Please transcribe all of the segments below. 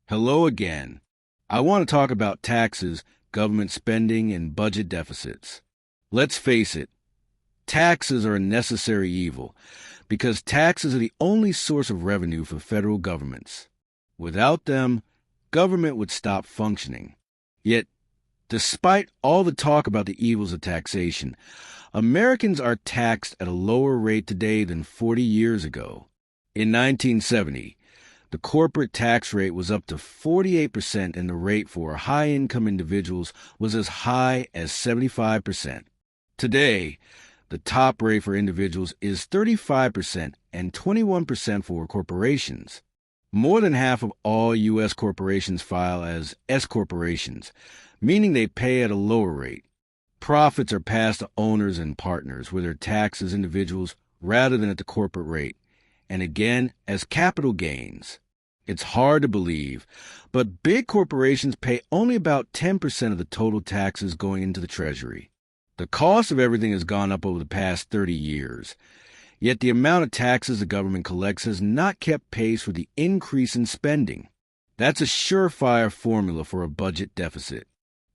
Hello again. I want to talk about taxes, government spending, and budget deficits. Let's face it, taxes are a necessary evil because taxes are the only source of revenue for federal governments. Without them, government would stop functioning. Yet, despite all the talk about the evils of taxation, Americans are taxed at a lower rate today than 40 years ago. In 1970, the corporate tax rate was up to 48%, and the rate for high-income individuals was as high as 75%. Today, the top rate for individuals is 35% and 21% for corporations. More than half of all U.S. corporations file as S-corporations, meaning they pay at a lower rate. Profits are passed to owners and partners, where they're taxed as individuals rather than at the corporate rate, and again as capital gains. It's hard to believe, but big corporations pay only about 10% of the total taxes going into the Treasury. The cost of everything has gone up over the past 30 years, yet the amount of taxes the government collects has not kept pace with the increase in spending. That's a surefire formula for a budget deficit.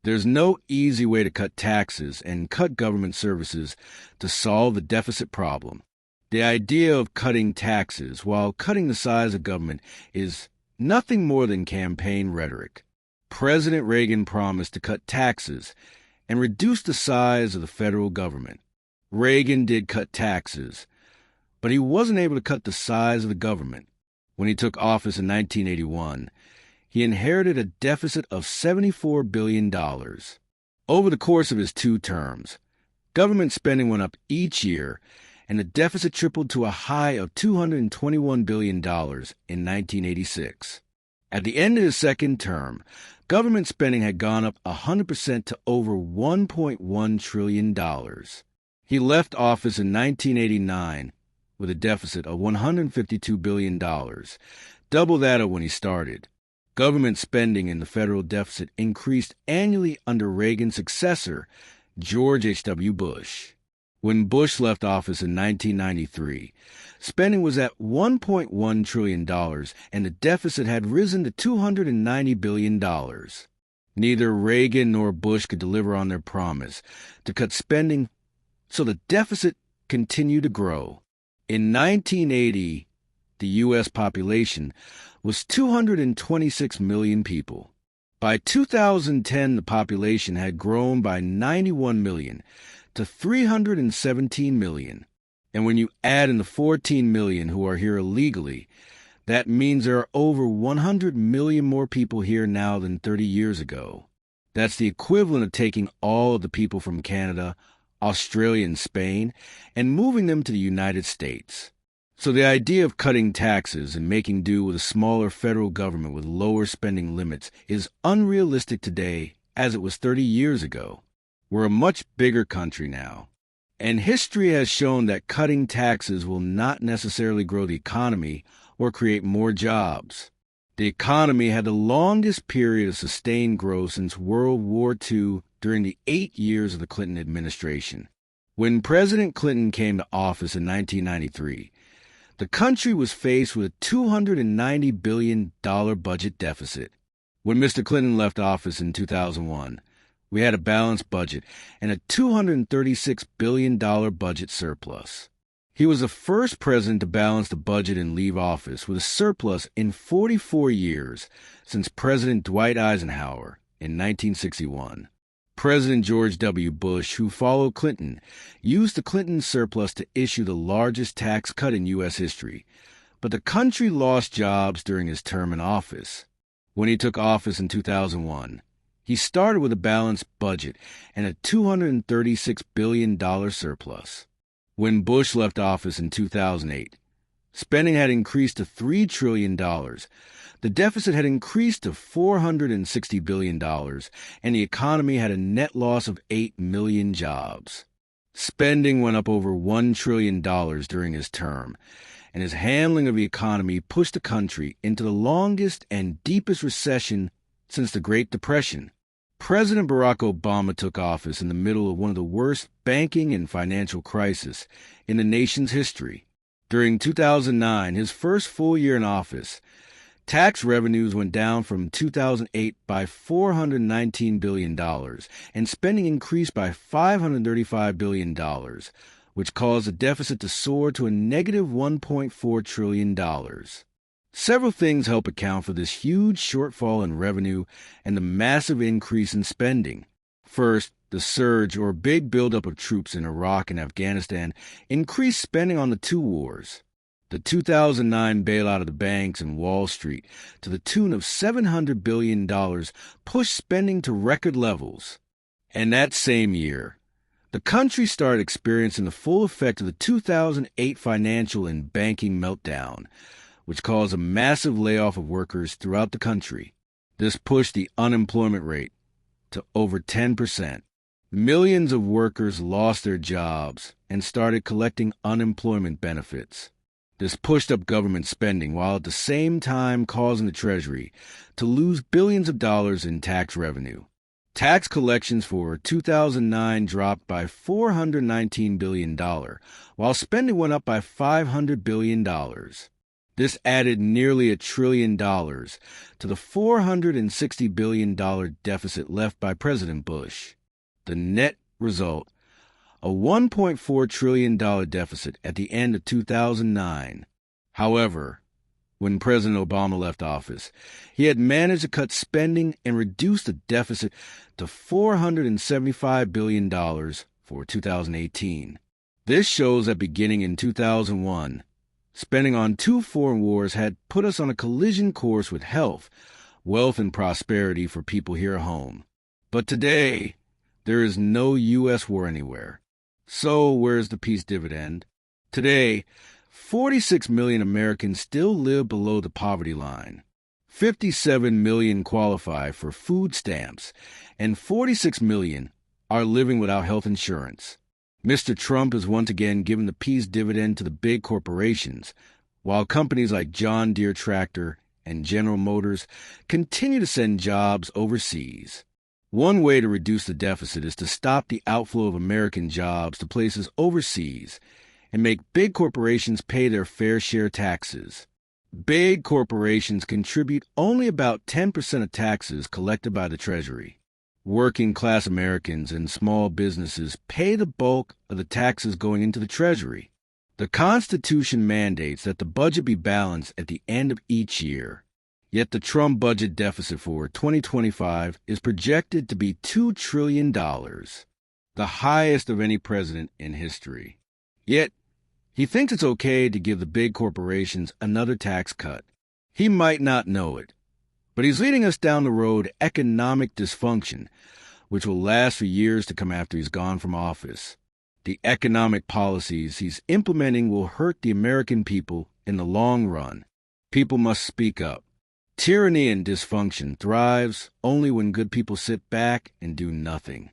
There's no easy way to cut taxes and cut government services to solve the deficit problem. The idea of cutting taxes while cutting the size of government is nothing more than campaign rhetoric. President Reagan promised to cut taxes and reduce the size of the federal government. Reagan did cut taxes, but he wasn't able to cut the size of the government. When he took office in 1981, he inherited a deficit of $74 billion. Over the course of his 2 terms, government spending went up each year, and the deficit tripled to a high of $221 billion in 1986. At the end of his 2nd term, government spending had gone up 100% to over $1.1 trillion. He left office in 1989 with a deficit of $152 billion, double that of when he started. Government spending in the federal deficit increased annually under Reagan's successor, George H.W. Bush. When Bush left office in 1993, spending was at $1.1 trillion, and the deficit had risen to $290 billion. Neither Reagan nor Bush could deliver on their promise to cut spending, so the deficit continued to grow. In 1980, the U.S. population was 226 million people. By 2010, the population had grown by 91 million to 317 million. And when you add in the 14 million who are here illegally, that means there are over 100 million more people here now than 30 years ago. That's the equivalent of taking all of the people from Canada, Australia, and Spain and moving them to the United States. So the idea of cutting taxes and making do with a smaller federal government with lower spending limits is unrealistic today as it was 30 years ago. We're a much bigger country now, and history has shown that cutting taxes will not necessarily grow the economy or create more jobs. The economy had the longest period of sustained growth since World War II during the 8 years of the Clinton administration. When President Clinton came to office in 1993, the country was faced with a $290 billion budget deficit. When Mr. Clinton left office in 2001, we had a balanced budget and a $236 billion budget surplus. He was the first president to balance the budget and leave office with a surplus in 44 years since President Dwight Eisenhower in 1961. President George W. Bush, who followed Clinton, used the Clinton surplus to issue the largest tax cut in U.S. history, but the country lost jobs during his term in office. When he took office in 2001, he started with a balanced budget and a $236 billion surplus. When Bush left office in 2008, spending had increased to $3 trillion. The deficit had increased to $460 billion, and the economy had a net loss of 8 million jobs. Spending went up over $1 trillion during his term, and his handling of the economy pushed the country into the longest and deepest recession since the Great Depression. President Barack Obama took office in the middle of one of the worst banking and financial crises in the nation's history. During 2009, his first full year in office, Tax revenues went down from 2008 by $419 billion, and spending increased by $535 billion, which caused the deficit to soar to a negative $1.4 trillion. Several things help account for this huge shortfall in revenue and the massive increase in spending. First, the surge or big buildup of troops in Iraq and Afghanistan increased spending on the two wars. The 2009 bailout of the banks and Wall Street to the tune of $700 billion pushed spending to record levels. And that same year, the country started experiencing the full effect of the 2008 financial and banking meltdown, which caused a massive layoff of workers throughout the country. This pushed the unemployment rate to over 10%. Millions of workers lost their jobs and started collecting unemployment benefits. This pushed up government spending while at the same time causing the Treasury to lose billions of dollars in tax revenue. Tax collections for 2009 dropped by $419 billion, while spending went up by $500 billion. This added nearly $1 trillion to the $460 billion deficit left by President Bush. The net result, a $1.4 trillion deficit at the end of 2009. However, when President Obama left office, he had managed to cut spending and reduce the deficit to $475 billion for 2018. This shows that beginning in 2001, spending on two foreign wars had put us on a collision course with health, wealth, and prosperity for people here at home. But today, there is no U.S. war anywhere. So where's the peace dividend? Today, 46 million Americans still live below the poverty line. 57 million qualify for food stamps, and 46 million are living without health insurance. Mr. Trump has once again given the peace dividend to the big corporations, while companies like John Deere Tractor and General Motors continue to send jobs overseas. One way to reduce the deficit is to stop the outflow of American jobs to places overseas and make big corporations pay their fair share taxes. Big corporations contribute only about 10% of taxes collected by the Treasury. Working-class Americans and small businesses pay the bulk of the taxes going into the Treasury. The Constitution mandates that the budget be balanced at the end of each year. Yet the Trump budget deficit for 2025 is projected to be $2 trillion, the highest of any president in history. Yet, he thinks it's okay to give the big corporations another tax cut. He might not know it, but he's leading us down the road to economic dysfunction, which will last for years to come after he's gone from office. The economic policies he's implementing will hurt the American people in the long run. People must speak up. Tyranny and dysfunction thrives only when good people sit back and do nothing.